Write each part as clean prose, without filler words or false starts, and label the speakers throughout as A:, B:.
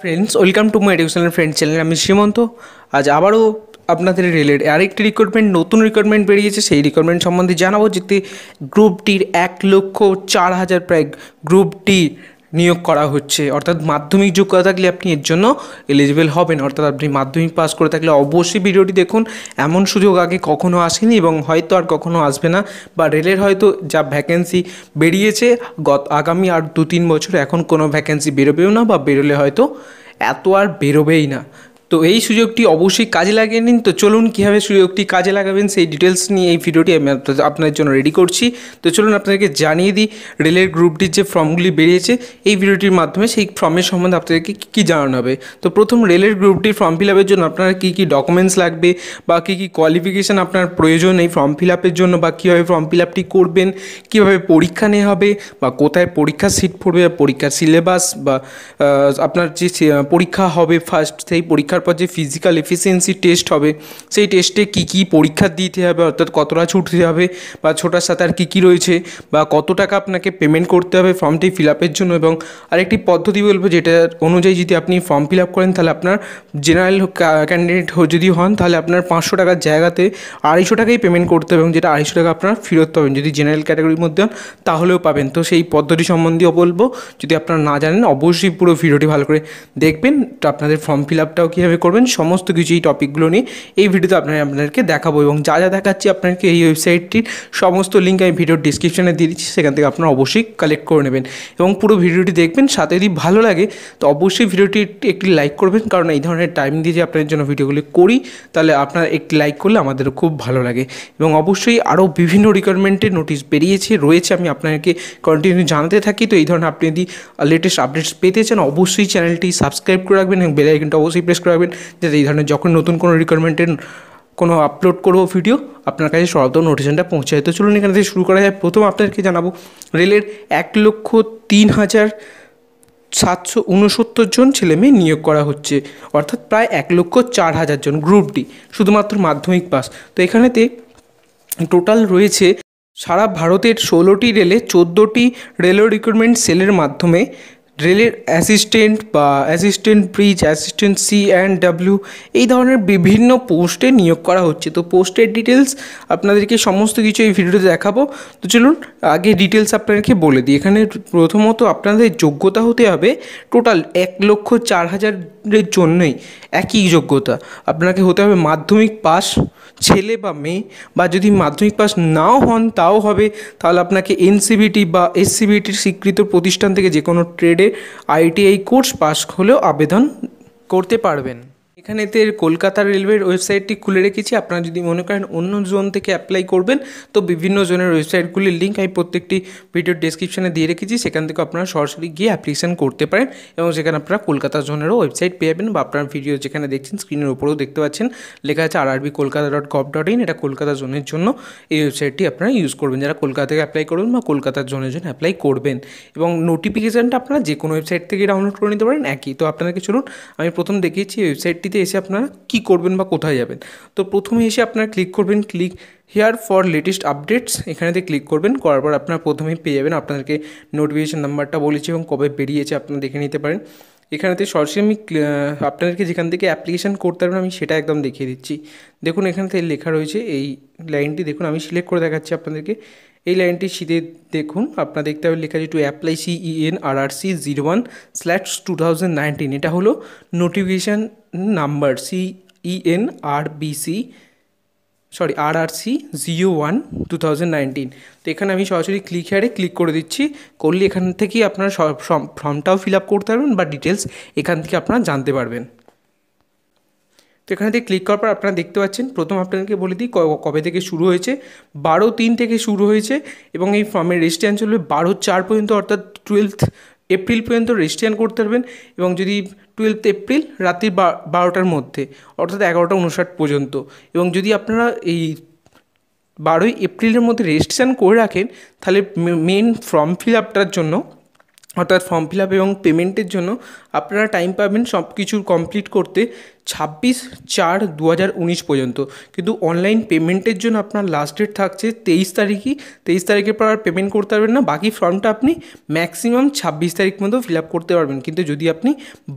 A: Friends, welcome to my educational friend channel. আমি শ্রীমন্ত। আজ আবারও আপনাদের রেলের আরেকটি রিক্রুটমেন্ট, নতুন রিক্রুটমেন্ট বেরিয়েছে, সেই রিক্রুটমেন্ট সম্বন্ধে জানাবো। যেতে গ্রুপ ডির 1,04,000 প্রায় গ্রুপ ডি নিয়োগ করা হচ্ছে। অর্থাৎ মাধ্যমিক যোগ্যতা থাকলে আপনি এর জন্য এলিজিবল হবেন। অর্থাৎ আপনি মাধ্যমিক পাস করে থাকলে অবশ্যই ভিডিওটি দেখুন। এমন সুযোগ আগে কখনো আসেনি এবং হয়তো আর কখনো আসবে না। বা রেলের হয়তো যা ভ্যাকেন্সি বেরিয়েছে আগামী আর 2-3 বছর এখন কোনো ভ্যাকেন্সি বেরোবেও না, বা বেরোলে হয়তো এত আর বেরোবেই না। তো এই সুযোগটি অবশ্যই কাজে লাগিয়ে নিন। তো চলুন কীভাবে সুযোগটি কাজে লাগাবেন সেই ডিটেলস নিয়ে এই ভিডিওটি আমি আপনাদের জন্য রেডি করছি। তো চলুন আপনাদেরকে জানিয়ে দিই রেলের গ্রুপটির যে ফর্মগুলি বেরিয়েছে এই ভিডিওটির মাধ্যমে সেই ফর্মের সম্বন্ধে আপনাদেরকে কী জানানো হবে। তো প্রথম, রেলের গ্রুপটির ফর্ম ফিল আপের জন্য আপনার কী কী ডকুমেন্টস লাগবে বা কী কী কোয়ালিফিকেশান আপনার প্রয়োজন এই ফর্ম ফিল আপের জন্য, বা কীভাবে ফর্ম ফিল আপটি করবেন, কীভাবে পরীক্ষা নেওয়া হবে, বা কোথায় পরীক্ষার সিট পড়বে, পরীক্ষার সিলেবাস, বা আপনার যে পরীক্ষা হবে ফার্স্ট, সেই পরীক্ষার পর যে ফিজিক্যাল এফিসিয়েন্সি টেস্ট হবে সেই টেস্টে কী কী পরীক্ষা দিতে হবে, অর্থাৎ কতটা ছুট দিতে হবে, বা ছোটার সাথে আর কী কী রয়েছে, বা কত টাকা আপনাকে পেমেন্ট করতে হবে ফর্মটি ফিল আপের জন্য। এবং আরেকটি পদ্ধতি বলবো, যেটা অনুযায়ী যদি আপনি ফর্ম ফিল আপ করেন তাহলে আপনার জেনারেল ক্যান্ডিডেট যদি হন তাহলে আপনার 500 টাকার জায়গাতে 250 টাকাই পেমেন্ট করতে হবে, এবং যেটা 250 টাকা আপনার ফেরত পাবেন। যদি জেনারেল ক্যাটাগরির মধ্যে হন তাহলেও পাবেন। তো সেই পদ্ধতি সম্বন্ধেও বলবো, যদি আপনারা না জানেন অবশ্যই পুরো ভিডিওটি ভালো করে দেখবেন। তো আপনাদের ফর্ম ফিল আপটাও কীভাবে করবেন সমস্ত কিছু এই টপিকগুলো নিয়ে এই ভিডিওতে আপনাদেরকে দেখাবো। এবং যা যা দেখাচ্ছি আপনাকে এই ওয়েবসাইটটির সমস্ত লিঙ্ক আমি ভিডিওর ডিসক্রিপশনে দিয়ে দিচ্ছি, সেখান থেকে আপনারা অবশ্যই কালেক্ট করে নেবেন এবং পুরো ভিডিওটি দেখবেন। সাথে যদি ভালো লাগে তো অবশ্যই ভিডিওটি একটি লাইক করবেন, কারণ এই ধরনের টাইম দিয়ে যে আপনাদের জন্য ভিডিওগুলি করি তাহলে আপনারা একটি লাইক করলে আমাদেরও খুব ভালো লাগে। এবং অবশ্যই আরও বিভিন্ন রিকোয়ারমেন্টের নোটিশ রয়েছে, আমি আপনাকে কন্টিনিউ জানাতে থাকি। তো এই ধরনের আপনি যদি লেটেস্ট আপডেটস পেতে চান অবশ্যই চ্যানেলটি সাবস্ক্রাইব করে রাখবেন এবং বেল আইকনটা অবশ্যই প্রেস করে রাখবেন, যাতে এই ধরনের যখন নতুন কোনো রিকোয়ারমেন্টের কোনো আপলোড করবো ভিডিও আপনার কাছে সর্বপ্রথম নোটিফিকেশনটা পৌঁছায়। তো চলুন এখান থেকে শুরু করা যায়। প্রথম আপনাদেরকে জানাবো রেলের 1,03,769 জন ছেলেমেয়ে নিয়োগ করা হচ্ছে, অর্থাৎ প্রায় 1,04,000 জন গ্রুপ ডি, শুধুমাত্র মাধ্যমিক পাস। তো এখানেতে টোটাল রয়েছে সারা ভারতের 16টি রেলে 14টি রেলওয়ে রিক্রুটমেন্ট সেলের মাধ্যমে রেলের অ্যাসিস্ট্যান্ট বা অ্যাসিস্ট্যান্ট ব্রিজ, অ্যাসিস্ট্যান্ট C&W এই ধরনের বিভিন্ন পোস্টে নিয়োগ করা হচ্ছে। তো পোস্টের ডিটেলস আপনাদেরকে সমস্ত কিছু এই ভিডিওতে দেখাবো। তো চলুন আগে ডিটেলস আপনাদেরকে বলে দিই। এখানে প্রথমত আপনাদের যোগ্যতা হতে হবে টোটাল 1,04,000-এর জন্যই একই যোগ্যতা আপনাকে হতে হবে মাধ্যমিক পাস, ছেলে বা মেয়ে, বা যদি মাধ্যমিক পাস নাও হন তাও হবে। তাহলে আপনাকে NCVT বা SCVTর স্বীকৃত প্রতিষ্ঠান থেকে যে কোনো ট্রেডে ITI কোর্স পাস হলেও আবেদন করতে পারবেন। এখানেতে কলকাতা রেলওয়ের ওয়েবসাইটটি খুলে রেখেছি। আপনারা যদি মনে করেন অন্য জোন থেকে অ্যাপ্লাই করবেন তো বিভিন্ন জোনের ওয়েবসাইটগুলির লিঙ্ক আমি প্রত্যেকটি ভিডিওর ডেসক্রিপশনে দিয়ে রেখেছি, সেখান থেকে আপনারা সরাসরি গিয়ে অ্যাপ্লিকেশন করতে পারেন এবং সেখানে আপনারা কলকাতা জোনেরও ওয়েবসাইট পেয়ে যাবেন। বা আপনার ভিডিও যেখানে দেখছেন স্ক্রিনের উপরেও দেখতে পাচ্ছেন লেখা আছে rrbkolkata.gov.in, এটা কলকাতা জোনের জন্য এই ওয়েবসাইটটি আপনারা ইউজ করবেন যারা কলকাতা থেকে অ্যাপ্লাই করবেন বা কলকাতার জোনের জন্য অ্যাপ্লাই করবেন। এবং নোটিফিকেশানটা আপনারা যে কোনো ওয়েবসাইট থেকে ডাউনলোড করে নিতে পারেন একই। তো আপনাদেরকে চলুন আমি প্রথম দেখিয়েছি ওয়েবসাইটটিতে এসে আপনারা কী করবেন বা কোথায় যাবেন। তো প্রথমে এসে আপনারা ক্লিক করবেন click here for latest updates, এখানেতে ক্লিক করবেন। করার পর আপনারা প্রথমেই পেয়ে যাবেন আপনাদেরকে নোটিফিকেশান নাম্বারটা বলেছি এবং কবে বেরিয়েছে আপনারা দেখে নিতে পারেন। এখানেতে সরাসরি আমি আপনাদেরকে যেখান থেকে অ্যাপ্লিকেশান করতে পারবেন আমি সেটা একদম দেখিয়ে দিচ্ছি। দেখুন এখানে থেকে লেখা রয়েছে এই লাইনটি, দেখুন আমি সিলেক্ট করে দেখাচ্ছি আপনাদেরকে। এই লাইনটি শীতে দেখুন আপনারা দেখতে পাবেন লেখা আছে টু অ্যাপ্লাই CENRRC 01/2019, এটা হলো নোটিফিকেশান নাম্বার RRC 01/2019। তো এখানে আমি সরাসরি ক্লিক হিয়ারে ক্লিক করে দিচ্ছি। করলে এখান থেকেই আপনারা ফর্মটাও ফিল আপ করতে পারবেন বা ডিটেলস এখান থেকে আপনারা জানতে পারবেন। তো এখানে থেকে ক্লিক করার পর আপনারা দেখতে পাচ্ছেন, প্রথম আপনাদেরকে বলে দিই কবে থেকে শুরু হয়েছে। 12/3 থেকে শুরু হয়েছে এবং এই ফর্মের রেজিস্ট্রেশন চলবে 12/4 পর্যন্ত, অর্থাৎ 12 এপ্রিল পর্যন্ত রেজিস্ট্রেশন করতে পারবেন। এবং যদি 12 এপ্রিল রাত্রি 12টার মধ্যে, অর্থাৎ 11:59 পর্যন্ত। এবং যদি আপনারা এই 12 এপ্রিলের মধ্যে রেজিস্ট্রেশন করে রাখেন তাহলে মেন ফর্ম ফিল আপটার জন্য অর্থাৎ ফর্ম ফিল আপ এবং পেমেন্টের জন্য আপনারা টাইম পাবেন সব কিছু কমপ্লিট করতে 26/4/2019 পর্যন্ত। কিন্তু অনলাইন পেমেন্টের জন্য আপনার লাস্ট ডেট থাকছে 23 তারিখই। 23 তারিখের পর আর পেমেন্ট করতে পারবেন না। বাকি ফর্মটা আপনি ম্যাক্সিমাম 26 তারিখ মতো ফিল আপ করতে পারবেন, কিন্তু যদি আপনি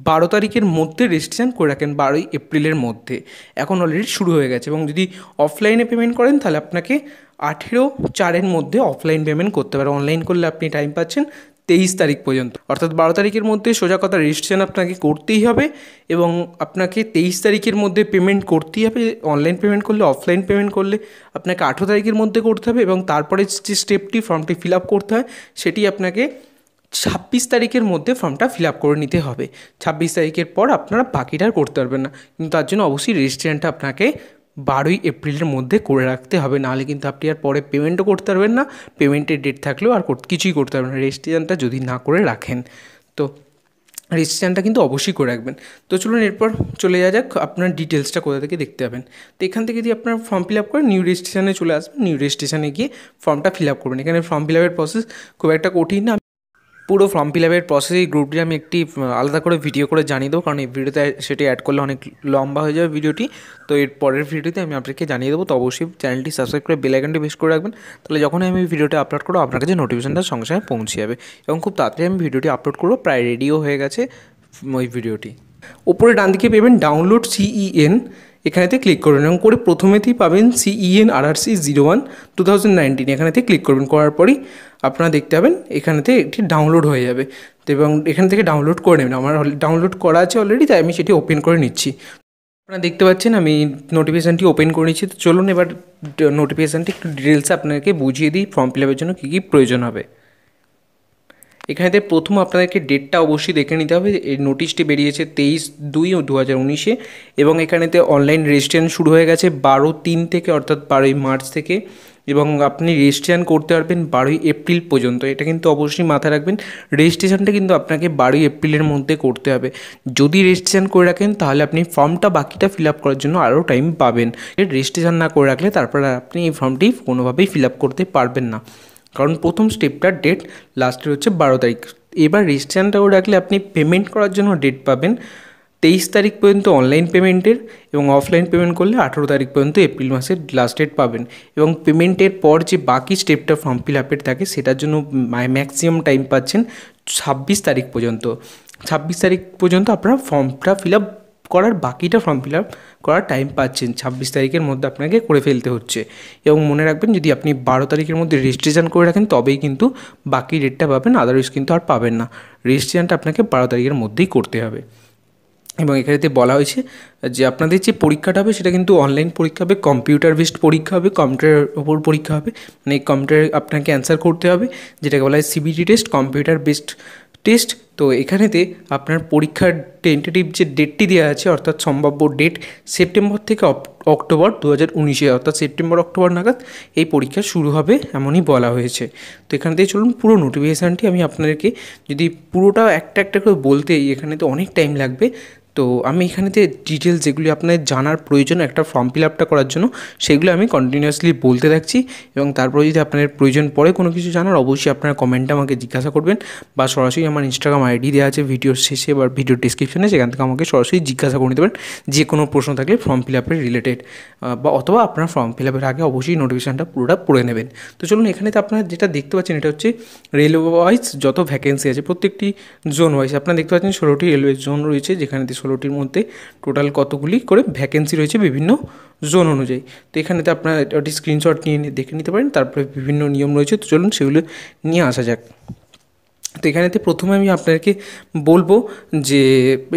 A: 12 তারিখের মধ্যে রেজিস্ট্রেশন করে রাখেন, 12ই এপ্রিলের মধ্যে। এখন অলরেডি শুরু হয়ে গেছে। এবং যদি অফলাইনে পেমেন্ট করেন তাহলে আপনাকে 18/4-এর মধ্যে অফলাইন পেমেন্ট করতে পারেন। অনলাইন করলে আপনি টাইম পাচ্ছেন 23 তারিখ পর্যন্ত, অর্থাৎ 12 তারিখের মধ্যে সোজা কথা রেজিস্ট্রেশন আপনাকে করতেই হবে এবং আপনাকে 23 তারিখের মধ্যে পেমেন্ট করতেই হবে। অনলাইন পেমেন্ট করলে, অফলাইন পেমেন্ট করলে আপনাকে 18 তারিখের মধ্যে করতে হবে এবং তারপরে যে স্টেপটি ফর্মটি ফিল আপ করতে হয় সেটি আপনাকে 26 তারিখের মধ্যে ফর্মটা ফিল আপ করে নিতে হবে। 26 তারিখের পর আপনারা বাকিটা আর করতে পারবেন না, কিন্তু তার জন্য অবশ্যই রেজিস্ট্রেশনটা আপনাকে 12ই এপ্রিলের মধ্যে করে রাখতে হবে, নাহলে কিন্তু আপনি আর পরে পেমেন্টও করতে পারবেন না। পেমেন্টের ডেট থাকলেও আর কিছুই করতে পারবেন না রেজিস্ট্রেশনটা যদি না করে রাখেন। তো রেজিস্ট্রেশনটা কিন্তু অবশ্যই করে রাখবেন। তো চলুন এরপর চলে যাওয়া যাক আপনার ডিটেলসটা কোথা থেকে দেখতে পাবেন। তো এখান থেকে যদি আপনার ফর্ম ফিল আপ করেন, নিউ রেজিস্ট্রেশনে চলে আসবেন। নিউ রেজিস্ট্রেশনে গিয়ে ফর্মটা ফিল আপ করবেন। এখানে ফর্ম ফিল আপের প্রসেস খুব একটা কঠিন না। পুরো ফর্ম ফিল আপের প্রসেস এই গ্রুপটি আমি একটি আলাদা করে ভিডিও করে জানিয়ে দেবো, কারণ এই ভিডিওতে সেটি অ্যাড করলে অনেক লম্বা হয়ে যাবে ভিডিওটি। তো এর পরের ভিডিওতে আমি আপনাকে জানিয়ে দেবো। তো অবশ্যই চ্যানেলটি সাবস্ক্রাইব করে বেল আইকনটি প্রেস করে রাখবেন, তাহলে যখনই আমি ভিডিওটা আপলোড করবো আপনার কাছে নোটিফিকেশনটা সঙ্গে সঙ্গে পৌঁছে যাবে। এবং খুব তাড়াতাড়ি আমি ভিডিওটি আপলোড করবো, প্রায় রেডিও হয়ে গেছে ওই ভিডিওটি। ওপরে ডান দিকে পাবেন ডাউনলোড CEN, এখানেতে ক্লিক করবেন এবং করে প্রথমেতেই পাবেন CEN RRC 01/2019, এখানেতে ক্লিক করবেন। করার পরই আপনারা দেখতে পাবেন এখানেতে একটি ডাউনলোড হয়ে যাবে। তো এবং এখান থেকে ডাউনলোড করে নেবেন। আমার ডাউনলোড করা আছে অলরেডি, তাই আমি সেটি ওপেন করে নিচ্ছি। আপনারা দেখতে পাচ্ছেন আমি নোটিফিকেশানটি ওপেন করে নিচ্ছি। তো চলুন এবার নোটিফিকেশানটি একটু ডিটেলসে আপনাকে বুঝিয়ে দিই ফর্ম ফিল আপের জন্য কী কী প্রয়োজন হবে। এখানেতে প্রথম আপনাদেরকে ডেটটা অবশ্যই দেখে নিতে হবে। এই নোটিশটি বেরিয়েছে 23/2/2019 এবং এখানেতে অনলাইন রেজিস্ট্রেশন শুরু হয়ে গেছে 12/3 থেকে, অর্থাৎ 12ই মার্চ থেকে, এবং আপনি রেজিস্ট্রেশন করতে পারবেন 12ই এপ্রিল পর্যন্ত। এটা কিন্তু অবশ্যই মাথায় রাখবেন, রেজিস্ট্রেশনটা কিন্তু আপনাকে 12ই এপ্রিলের মধ্যে করতে হবে। যদি রেজিস্ট্রেশন করে রাখেন তাহলে আপনি ফর্মটা বাকিটা ফিল আপ করার জন্য আরও টাইম পাবেন। রেজিস্ট্রেশন না করে রাখলে তারপরে আপনি এই ফর্মটি কোনোভাবেই ফিল আপ করতে পারবেন না, কারণ প্রথম স্টেপটার ডেট লাস্টের হচ্ছে 12 তারিখ। এবার রেজিস্ট্রেশনটা করে রাখলে আপনি পেমেন্ট করার জন্য ডেট পাবেন 23 তারিখ পর্যন্ত অনলাইন পেমেন্টের, এবং অফলাইন পেমেন্ট করলে 18 তারিখ পর্যন্ত এপ্রিল মাসের লাস্ট ডেট পাবেন। এবং পেমেন্টের পর যে বাকি স্টেপটা ফর্ম ফিল আপের থাকে সেটার জন্য ম্যাক্সিমাম টাইম পাচ্ছেন 26 তারিখ পর্যন্ত। 26 তারিখ পর্যন্ত আপনারা ফর্মটা ফিল আপ করার, বাকিটা ফর্ম ফিল আপ করার টাইম পাচ্ছেন। 26 তারিখের মধ্যে আপনাকে করে ফেলতে হচ্ছে। এবং মনে রাখবেন, যদি আপনি 12 তারিখের মধ্যে রেজিস্ট্রেশন করে রাখেন তবেই কিন্তু বাকি ডেটটা পাবেন, আদারওয়াইজ কিন্তু আর পাবেন না। রেজিস্ট্রেশনটা আপনাকে 12 তারিখের মধ্যেই করতে হবে। এবং এখানেতে বলা হয়েছে যে আপনাদের যে পরীক্ষাটা হবে সেটা কিন্তু অনলাইন পরীক্ষা হবে, কম্পিউটার বেসড পরীক্ষা হবে, কম্পিউটারের ওপর পরীক্ষা হবে। মানে কম্পিউটারে আপনাকে অ্যান্সার করতে হবে, যেটাকে বলা হয় CBT test, computer based test. তো এখানেতে আপনার পরীক্ষার টেন্টেটিভ যে ডেটটি দেওয়া আছে, অর্থাৎ সম্ভাব্য ডেট সেপ্টেম্বর থেকে অক্টোবর 2019, অর্থাৎ সেপ্টেম্বর অক্টোবর নাগাদ এই পরীক্ষা শুরু হবে এমনই বলা হয়েছে। তো এখান থেকে চলুন পুরো নোটিফিকেশানটি আমি আপনাদেরকে যদি পুরোটা একটা একটা করে বলতে এখানেতে অনেক টাইম লাগবে। তো আমি এখানেতে ডিটেলস যেগুলি আপনাদের জানার প্রয়োজন একটা ফর্ম ফিল আপটা করার জন্য, সেগুলো আমি কন্টিনিউয়াসলি বলতে থাকছি। এবং তারপরে যদি আপনাদের প্রয়োজন পড়ে কোনো কিছু জানার, অবশ্যই আপনারা কমেন্টে আমাকে জিজ্ঞাসা করবেন, বা সরাসরি আমার ইনস্টাগ্রাম ID দেওয়া আছে ভিডিওর শেষে বা ভিডিওর ডিসক্রিপশনে, সেখান থেকে আমাকে সরাসরি জিজ্ঞাসা করে নিতে পারেন যে কোনো প্রশ্ন থাকলে ফর্ম ফিল আপের রিলেটেড, বা অথবা আপনার ফর্ম ফিল আপের আগে অবশ্যই নোটিফিকেশানটা পুরোটা পড়ে নেবেন। তো চলুন এখানেতে আপনারা যেটা দেখতে পাচ্ছেন এটা হচ্ছে রেলওয়ে ওয়াইজ যত ভ্যাকেন্সি আছে, প্রত্যেকটি জোন ওয়াইজ আপনারা দেখতে পাচ্ছেন 16টি রেলওয়ে জোন রয়েছে, যেখানে 16টির মধ্যে টোটাল কতগুলি করে ভ্যাকেন্সি রয়েছে বিভিন্ন জোন অনুযায়ী। তো এখানেতে আপনারা একটি স্ক্রিনশট নিয়ে দেখে নিতে পারেন। তারপরে বিভিন্ন নিয়ম রয়েছে, তো চলুন সেগুলো নিয়ে আসা যাক। তো এখানেতে প্রথমে আমি আপনাদেরকে বলবো যে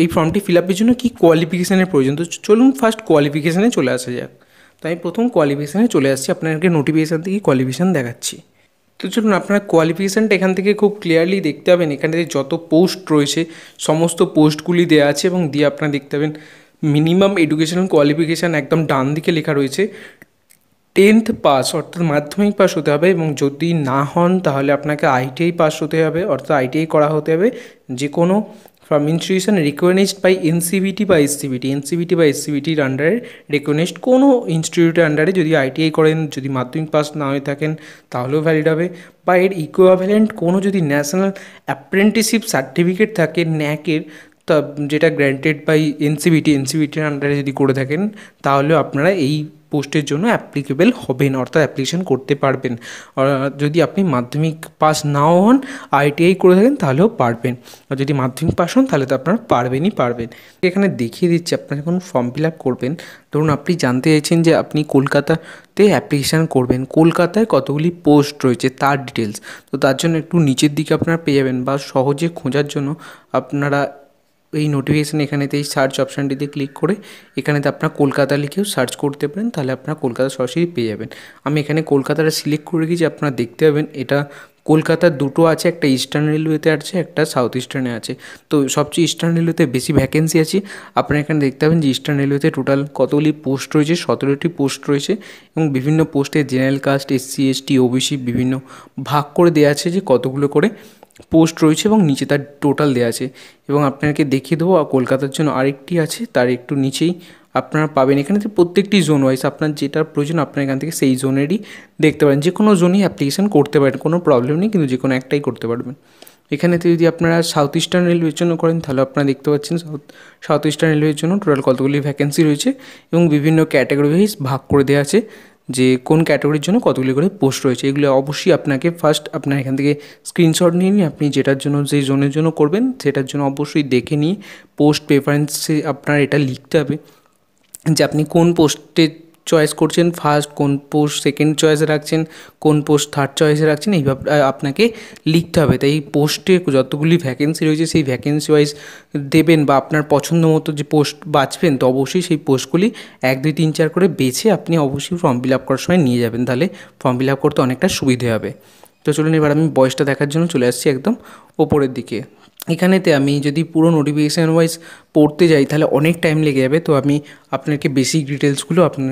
A: এই ফর্মটি ফিল আপের জন্য কী কোয়ালিফিকেশানের প্রয়োজন। তো চলুন ফার্স্ট কোয়ালিফিকেশানে চলে আসা যাক। তো আমি প্রথম কোয়ালিফিকেশানে চলে আসছি, আপনাদেরকে নোটিফিকেশান থেকে কোয়ালিফিকেশান দেখাচ্ছি। তো চলুন আপনার কোয়ালিফিকেশানটা এখান থেকে খুব ক্লিয়ারলি দেখতে পাবেন। এখানে যত পোস্ট রয়েছে সমস্ত পোস্টগুলি দেওয়া আছে, এবং দিয়ে আপনারা দেখতে পাবেন মিনিমাম এডুকেশনাল কোয়ালিফিকেশান একদম ডান দিকে লেখা রয়েছে 10th পাস, অর্থাৎ মাধ্যমিক পাস হতে হবে। এবং যদি না হন তাহলে আপনাকে ITI পাস হতে হবে, অর্থাৎ ITI করা হতে হবে যে কোনো from institution recognised by NCVT বা এসসিভিটি, এনসিভিটি বা এসসিভিটির আন্ডারে রিকগনাইজড কোনো ইনস্টিটিউটের আন্ডারে যদি আইটিআই করেন, যদি মাধ্যমিক পাস না হয়ে থাকেন তাহলেও ভ্যালিড হবে, বা এর ইকুইভ্যালেন্ট কোনো যদি ন্যাশনাল অ্যাপ্রেন্টিসশিপ সার্টিফিকেট থাকে ন্যাকের, তা যেটা গ্র্যান্টেড বাই এনসিভিটির আন্ডারে যদি করে থাকেন তাহলেও আপনারা এই পোস্টের জন্য অ্যাপ্লিকেবল হবেন, অর্থাৎ অ্যাপ্লিকেশন করতে পারবেন। যদি আপনি মাধ্যমিক পাস নাও হন, আইটিআই করে থাকেন তাহলেও পারবেন, আর যদি মাধ্যমিক পাস হন তাহলে তো আপনারা পারবেন। এখানে দেখিয়ে দিচ্ছি আপনারা যখন ফর্ম ফিল আপ করবেন, ধরুন আপনি জানতে চাইছেন যে আপনি কলকাতাতে অ্যাপ্লিকেশান করবেন, কলকাতায় কতগুলি পোস্ট রয়েছে তার ডিটেলস। তো তার জন্য একটু নিচের দিকে আপনারা পেয়ে যাবেন, বা সহজে খোঁজার জন্য আপনারা এই নোটিফিকেশান এখানেতে এই সার্চ অপশানটিতে ক্লিক করে এখানেতে আপনার কলকাতা লিখেও সার্চ করতে পারেন, তাহলে আপনারা কলকাতা সরাসরি পেয়ে যাবেন। আমি এখানে কলকাতাটা সিলেক্ট করে রেখেছি, আপনারা দেখতে পাবেন এটা কলকাতার দুটো আছে, একটা ইস্টার্ন রেলওয়েতে আছে, একটা সাউথ ইস্টার্নে আছে। তো সবচেয়ে ইস্টার্ন রেলওয়েতে বেশি ভ্যাকেন্সি আছে। আপনারা এখানে দেখতে পাবেন যে ইস্টার্ন রেলওয়েতে টোটাল কতগুলি পোস্ট রয়েছে, 17টি পোস্ট রয়েছে, এবং বিভিন্ন পোস্টে general caste, SC ST OBC বিভিন্ন ভাগ করে দেওয়া আছে যে কতগুলো করে পোস্ট রয়েছে, এবং নিচে তার টোটাল দেওয়া আছে। এবং আপনাকে দেখিয়ে দেবো কলকাতার জন্য আরেকটি আছে, তার একটু নিচেই আপনারা পাবেন এখানে প্রত্যেকটি জোন ওয়াইজ আপনার যেটা প্রয়োজন আপনার এখান থেকে সেই জোনেরই দেখতে পারেন, যে কোনো জোনেই অ্যাপ্লিকেশান করতে পারেন, কোনো প্রবলেম নেই, কিন্তু যে কোনো একটাই করতে পারবেন। এখানেতে যদি আপনারা সাউথ ইস্টার্ন রেলওয়ের জন্য করেন তাহলে আপনারা দেখতে পাচ্ছেন সাউথ ইস্টার্ন রেলওয়ের জন্য টোটাল কতগুলি ভ্যাকেন্সি রয়েছে, এবং বিভিন্ন ক্যাটাগরি ওয়াইজ ভাগ করে দেওয়া আছে যে কোন ক্যাটাগরির জন্য কতগুলি করে পোস্ট রয়েছে। এগুলো অবশ্যই আপনাকে ফার্স্ট আপনার এখান থেকে স্ক্রিনশট নিয়ে নিয়ে আপনি যেটার জন্য যেই জোনের জন্য করবেন সেটার জন্য অবশ্যই দেখে নিয়ে পোস্ট প্রেফারেন্সে আপনার এটা লিখতে হবে যে আপনি কোন পোস্টে চয়েস করছেন, ফার্স্ট কোন পোস্ট সেকেন্ড চয়েসে রাখছেন, কোন পোস্ট থার্ড চয়েসে রাখছেন, এইভাবে আপনাকে লিখতে হবে। তাই এই পোস্টে যতগুলি ভ্যাকেন্সি রয়েছে সেই ভ্যাকেন্সি ওয়াইজ দেবেন, বা আপনার পছন্দ মতো যে পোস্ট বাছবেন, তো অবশ্যই সেই পোস্টগুলি 1 2 3 4 করে বেছে আপনি অবশ্যই ফর্ম ফিল আপ করার সময় নিয়ে যাবেন, তাহলে ফর্ম ফিল আপ করতে অনেকটা সুবিধে হবে। তো চলুন এবার আমি বয়সটা দেখার জন্য চলে আসছি একদম ওপরের দিকে। এখানেতে আমি যদি পুরো নোটিফিকেশান ওয়াইজ পড়তে যাই তাহলে অনেক টাইম লেগে যাবে, তো আমি আপনাকে বেসিক ডিটেলসগুলো আপনার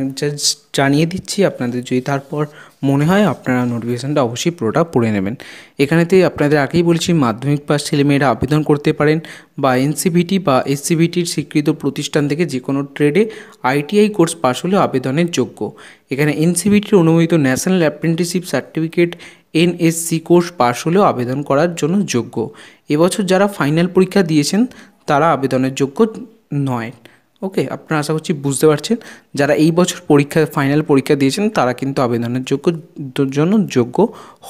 A: জানিয়ে দিচ্ছি, আপনাদের যদি তারপর মনে হয় আপনারা নোটিফিকেশানটা অবশ্যই পুরোটা পড়ে নেবেন। এখানেতে আপনাদের আগেই বলছি মাধ্যমিক পাস ছেলেমেয়েরা আবেদন করতে পারেন, বা এনসিভিটি বা এসসিভিটির স্বীকৃত প্রতিষ্ঠান থেকে যে কোনো ট্রেডে আইটিআই কোর্স পাশ হলেও আবেদনের যোগ্য। এখানে এনসিভিটির অনুমোদিত national apprenticeship certificate NSC course পাশ হলেও আবেদন করার জন্য যোগ্য। এবছর যারা ফাইনাল পরীক্ষা দিয়েছেন তারা আবেদনের যোগ্য নয়। ওকে, আপনারা আশা করছি বুঝতে পারছেন। যারা এই বছর ফাইনাল পরীক্ষা দিয়েছেন তারা কিন্তু আবেদনের জন্য যোগ্য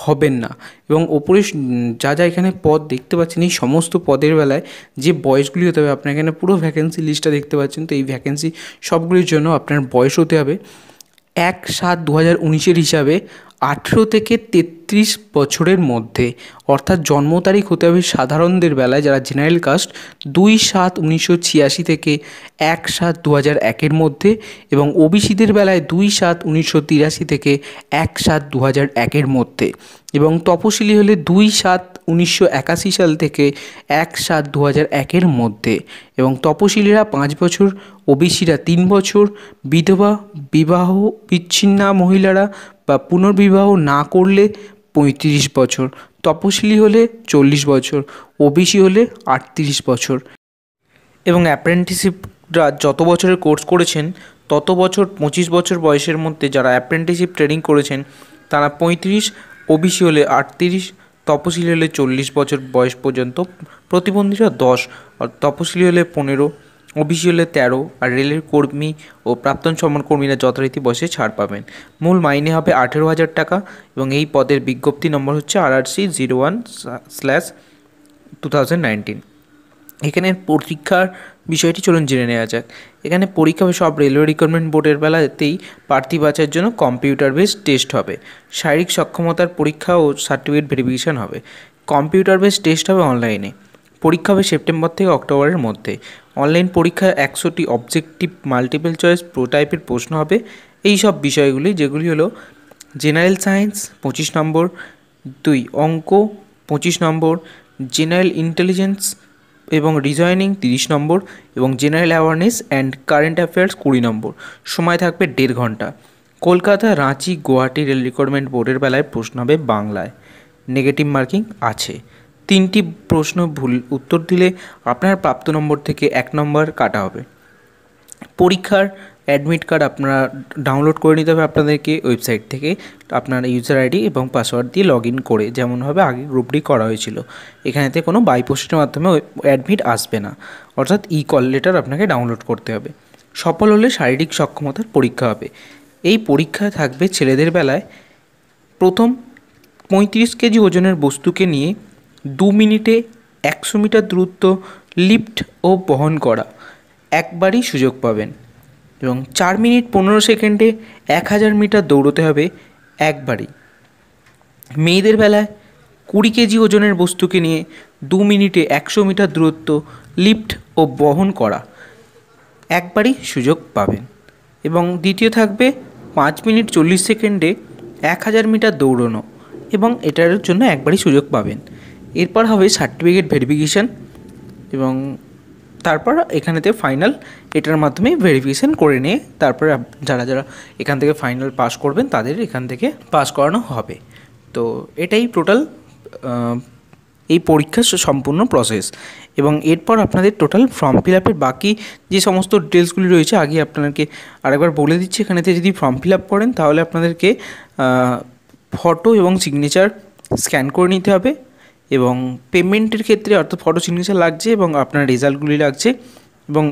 A: হবেন না। এবং ওপরে যা যা এখানে পদ দেখতে পাচ্ছেন এই সমস্ত পদের বেলায় যে বয়সগুলি হতে হবে, আপনার এখানে পুরো ভ্যাকেন্সি লিস্টটা দেখতে পাচ্ছেন, তো এই ভ্যাকেন্সি সবগুলির জন্য আপনার বয়স হতে হবে 1/7/2019 হিসাবে 18 থেকে 33 বছরের মধ্যে, অর্থাৎ জন্ম তারিখ হতে হবে সাধারণদের বেলায় যারা জেনারেল কাস্ট 2/7/1986 থেকে 1/7/2001 মধ্যে, এবং ওবিসিদের বেলায় 2/7/1983 থেকে 1/7/2001 মধ্যে, এবং তপশিলি হলে 2/7/1981 সাল থেকে 1/7/2001 মধ্যে, এবং তপশিলিরা 5 বছর, ওবিসিরা 3 বছর, বিধবা, বিবাহ বিচ্ছিন্না মহিলারা বা পুনর্বিবাহ না করলে 35 বছর, তপশিলি হলে 40 বছর, ওবিসি হলে 38 বছর। এবং অ্যাপ্রেন্টিসশিপরা যত বছরের কোর্স করেছেন তত বছর 25 বছর বয়সের মধ্যে যারা অ্যাপ্রেন্টিসশিপ ট্রেনিং করেছেন তারা 35, ওবিসি হলে 38, তপশিলি হলে 40 বছর বয়স পর্যন্ত, প্রতিবন্ধীরা 10, আর তপশিলি হলে 15, ওবিসি হলে 13, আর রেলের কর্মী ও প্রাক্তন সমরকর্মীরা যথারীতি বয়সে ছাড় পাবেন। মূল মাইনে হবে 18,000 টাকা, এবং এই পদের বিজ্ঞপ্তি নম্বর হচ্ছে RRC 01/2019। এখানে পরীক্ষার বিষয়টি চলুন জেনে নেওয়া যাক। এখানে পরীক্ষা হবে সব রেলওয়ে রিক্রুটমেন্ট বোর্ডের বেলাতেই প্রার্থী বাছাইয়ের জন্য কম্পিউটার বেসড টেস্ট হবে, শারীরিক সক্ষমতার পরীক্ষা ও সার্টিফিকেট ভেরিফিকেশান হবে। কম্পিউটার বেসড টেস্ট হবে অনলাইনে। পরীক্ষা হবে সেপ্টেম্বর থেকে অক্টোবরের মধ্যে। অনলাইন পরীক্ষায় 100টি অবজেক্টিভ মাল্টিপল চয়েস প্রো টাইপের প্রশ্ন হবে। এই সব বিষয়গুলি যেগুলি হলো জেনারেল সায়েন্স 25 নম্বর, 2 অঙ্ক 25 নম্বর, জেনারেল ইন্টেলিজেন্স এবং রিজনিং 30 নম্বর, এবং general awareness and current affairs 20 নম্বর। সময় থাকবে 1.5 ঘন্টা। কলকাতা, রাঁচি, গুয়াহাটি রেল রিক্রুটমেন্ট বোর্ডের বেলায় প্রশ্ন হবে বাংলায়, নেগেটিভ মার্কিং আছে। 3টি প্রশ্ন ভুল উত্তর দিলে আপনার প্রাপ্ত নম্বর থেকে 1 নম্বর কাটা হবে। পরীক্ষার অ্যাডমিট কার্ড আপনারা ডাউনলোড করে নিতে হবে আপনাদেরকে ওয়েবসাইট থেকে, আপনার ইউজার আইডি এবং পাসওয়ার্ড দিয়ে লগ ইন করে, যেমনভাবে আগে গ্রুপ ডি করা হয়েছিল। এখানেতে কোনো বাই পোস্টের মাধ্যমে অ্যাডমিট আসবে না, অর্থাৎ কল লেটার আপনাকে ডাউনলোড করতে হবে। সফল হলে শারীরিক সক্ষমতার পরীক্ষা হবে। এই পরীক্ষায় থাকবে ছেলেদের বেলায় প্রথম 35 কেজি ওজনের বস্তুকে নিয়ে 2 মিনিটে 100 মিটার দূরত্ব লিফট ও বহন করা, একবারই সুযোগ পাবেন। এবং 4 মিনিট 15 সেকেন্ডে 1000 মিটার দৌড়তে হবে একবারই। মেয়েদের বেলায় 20 কেজি ওজনের বস্তুকে নিয়ে 2 মিনিটে 100 মিটার দূরত্ব লিফট ও বহন করা, একবারই সুযোগ পাবেন। এবং দ্বিতীয় থাকবে 5 মিনিট 40 সেকেন্ডে 1000 মিটার দৌড়ানো, এবং এটার জন্য একবারই সুযোগ পাবেন। এরপর হবে সার্টিফিকেট ভেরিফিকেশান, এবং তারপর এখানেতে ফাইনাল এটার মাধ্যমে ভেরিফিকেশান করে নিয়ে তারপরে যারা যারা এখান থেকে ফাইনাল পাস করবেন তাদের এখান থেকে পাস করানো হবে। তো এটাই টোটাল এই পরীক্ষার সম্পূর্ণ প্রসেস। এবং এরপর আপনাদের টোটাল ফর্ম ফিল আপের বাকি যে সমস্ত ডিটেলসগুলি রয়েছে আগে আপনাদেরকে আরেকবার বলে দিচ্ছি। এখানেতে যদি ফর্ম ফিল আপ করেন তাহলে আপনাদেরকে ফটো এবং সিগনেচার স্ক্যান করে নিতে হবে, এবং পেমেন্টের ক্ষেত্রে অর্থাৎ ফটো সিগনেচার লাগছে, এবং আপনার রেজাল্টগুলি লাগছে, এবং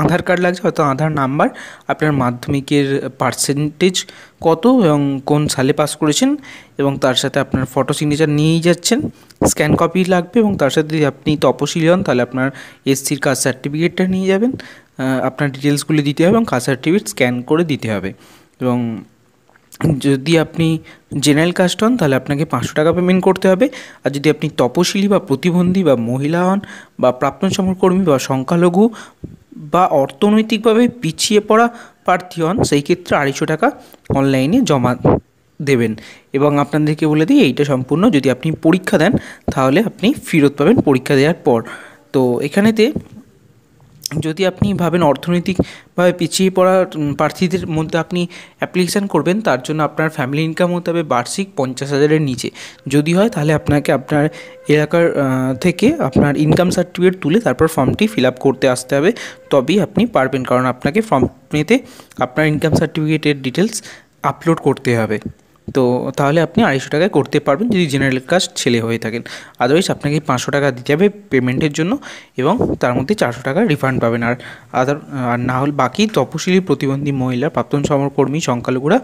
A: আধার কার্ড লাগছে, অর্থাৎ আধার নাম্বার, আপনার মাধ্যমিকের পার্সেন্টেজ কত এবং কোন সালে পাস করেছেন, এবং তার সাথে আপনার ফটো সিগনেচার নিয়েই যাচ্ছেন, স্ক্যান কপি লাগবে, এবং তার সাথে যদি আপনি তপশিলি হন তাহলে আপনার এসসির কাস্ট সার্টিফিকেটটা নিয়ে যাবেন, আপনার ডিটেলসগুলি দিতে হবে এবং কাস্ট সার্টিফিকেট স্ক্যান করে দিতে হবে। এবং যদি আপনি জেনারেল কাস্ট হন তাহলে আপনাকে 500 টাকা পেমেন্ট করতে হবে, আর যদি আপনি তপশিলি বা প্রতিবন্ধী বা মহিলা হন বা প্রাক্তন সমরকর্মী বা সংখ্যালঘু বা অর্থনৈতিকভাবে পিছিয়ে পড়া প্রার্থী হন সেই ক্ষেত্রে 250 টাকা অনলাইনে জমা দেবেন। এবং আপনাদেরকে বলে দিই এইটা সম্পূর্ণ যদি আপনি পরীক্ষা দেন তাহলে আপনি ফেরত পাবেন পরীক্ষা দেওয়ার পর। তো এখানেতে যদি আপনি ভাবেন অর্থনৈতিকভাবে পিছিয়ে পড়া প্রার্থীদের মধ্যে আপনি অ্যাপ্লিকেশান করবেন, তার জন্য আপনার ফ্যামিলি ইনকাম হতে হবে বার্ষিক 50,000-এর নিচে। যদি হয় তাহলে আপনাকে আপনার এলাকার থেকে আপনার ইনকাম সার্টিফিকেট তুলে তারপর ফর্মটি ফিল আপ করতে আসতে হবে, তবেই আপনি পারবেন, কারণ আপনাকে ফর্মটিতে আপনার ইনকাম সার্টিফিকেটের ডিটেলস আপলোড করতে হবে। তো তাহলে আপনি 250 টাকায় করতে পারবেন যদি জেনারেল কাস্ট ছেলে হয়ে থাকেন। আদারওয়াইজ আপনাকে 500 টাকা দিতে হবে পেমেন্টের জন্য, এবং তার মধ্যে 400 টাকা রিফান্ড পাবেন। আর না হলে বাকি তপশিলি, প্রতিবন্ধী মহিলা, প্রাক্তন সমরকর্মী, সংখ্যালঘুরা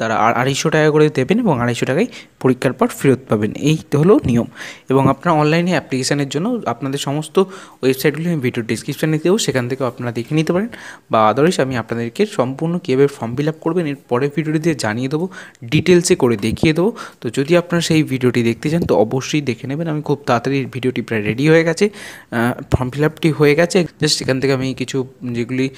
A: তারা 250 টাকা করে দেবেন, এবং 250 টাকায় পরীক্ষার পর ফেরত পাবেন। এই হলো নিয়ম। এবং আপনার অনলাইনে অ্যাপ্লিকেশানের জন্য আপনাদের সমস্ত ওয়েবসাইটগুলি আমি ভিডিও ডিসক্রিপশানে দেবো, সেখান থেকে আপনারা দেখে নিতে পারেন। বা আদারওয়াইজ আমি আপনাদেরকে সম্পূর্ণ কীভাবে ফর্ম ফিল আপ করবেন এর পরের ভিডিওটিতে জানিয়ে দেবো, ডিটেলসে করে দেখিয়ে দেবো। তো যদি আপনারা সেই ভিডিওটি দেখতে চান তো অবশ্যই দেখে নেবেন। আমি খুব তাড়াতাড়ি ভিডিওটি প্রায় রেডি হয়ে গেছে, ফর্ম ফিল আপটি হয়ে গেছে, জাস্ট সেখান থেকে আমি কিছু যেগুলি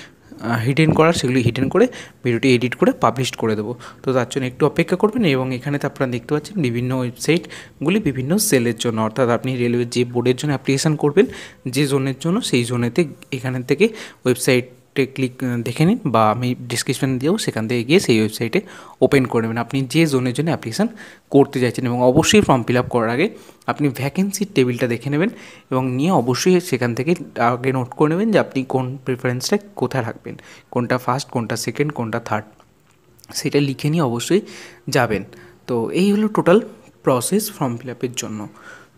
A: হিডেন করার সেগুলি হিডেন করে ভিডিওটি এডিট করে পাবলিশ করে দেবো। তো তার জন্য একটু অপেক্ষা করবেন। এবং এখানেতে আপনারা দেখতে পাচ্ছেন বিভিন্ন ওয়েবসাইটগুলি বিভিন্ন সেলের জন্য, অর্থাৎ আপনি রেলওয়ের যে বোর্ডের জন্য অ্যাপ্লিকেশান করবেন যে জোনের জন্য, সেই জোনেতে এখানের থেকে ওয়েবসাইটে ক্লিক দেখে নিন, বা আমি ডিসক্রিপশানে দিয়েও সেখান থেকে গিয়ে সেই ওয়েবসাইটে ওপেন করে নেবেন আপনি যে জোনের জন্য অ্যাপ্লিকেশান করতে চাইছেন। এবং অবশ্যই ফর্ম ফিল আপ করার আগে আপনি ভ্যাকেন্সির টেবিলটা দেখে নেবেন, এবং নিয়ে অবশ্যই সেখান থেকে আগে নোট করে নেবেন যে আপনি কোন প্রেফারেন্সটা কোথায় রাখবেন, কোনটা ফার্স্ট, কোনটা সেকেন্ড, কোনটা থার্ড, সেটা লিখে নিয়ে অবশ্যই যাবেন। তো এই হলো টোটাল প্রসেস ফর্ম ফিল আপের জন্য।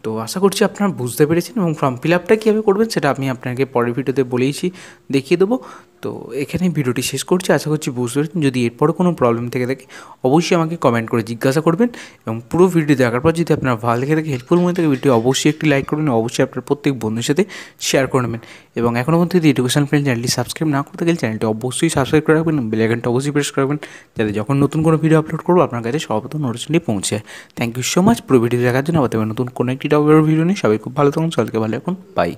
A: তো আশা করছি আপনারা বুঝতে পেরেছেন, এবং ফর্ম ফিল আপটা কীভাবে করবেন সেটা আমি আপনাকে পরের ভিডিওতে বলেইছি, দেখিয়ে দেবো। তো এখানে ভিডিওটি শেষ করছি, আশা করছি বুঝতে পেরেছেন। যদি এরপরে কোনো প্রবলেম থেকে থাকে অবশ্যই আমাকে কমেন্ট করে জিজ্ঞাসা করবেন, এবং পুরো ভিডিও দেখার পর যদি আপনার ভালো লেগে থাকে, হেল্পফুল মনে থাকে, ভিডিও অবশ্যই একটি লাইক করবেন, অবশ্যই আপনার প্রত্যেক বন্ধুর সাথে শেয়ার করে নেবেন। এবং এখনও পর্যন্ত যদি এডুকেশন ফ্রেন্ড চ্যানেলটি সাবস্ক্রাইব না করতে গেলে চ্যানেলটি অবশ্যই সাবস্ক্রাইব করে রাখবেন, বেল আইকনটা অবশ্যই প্রেস করবেন, যাতে যখন নতুন কোনো ভিডিও আপলোড করবো আপনার কাছে সর্বপ্রথম নোটিফিকেশনটি পৌঁছে। থ্যাংক ইউ সো মাচ পুরো ভিডিও দেখার জন্য। আবার নতুন কোনো একটি টপিকের ভিডিও নিয়ে সবাই খুব ভালো থাকুন, সবাইকে ভালো রাখুন, বাই।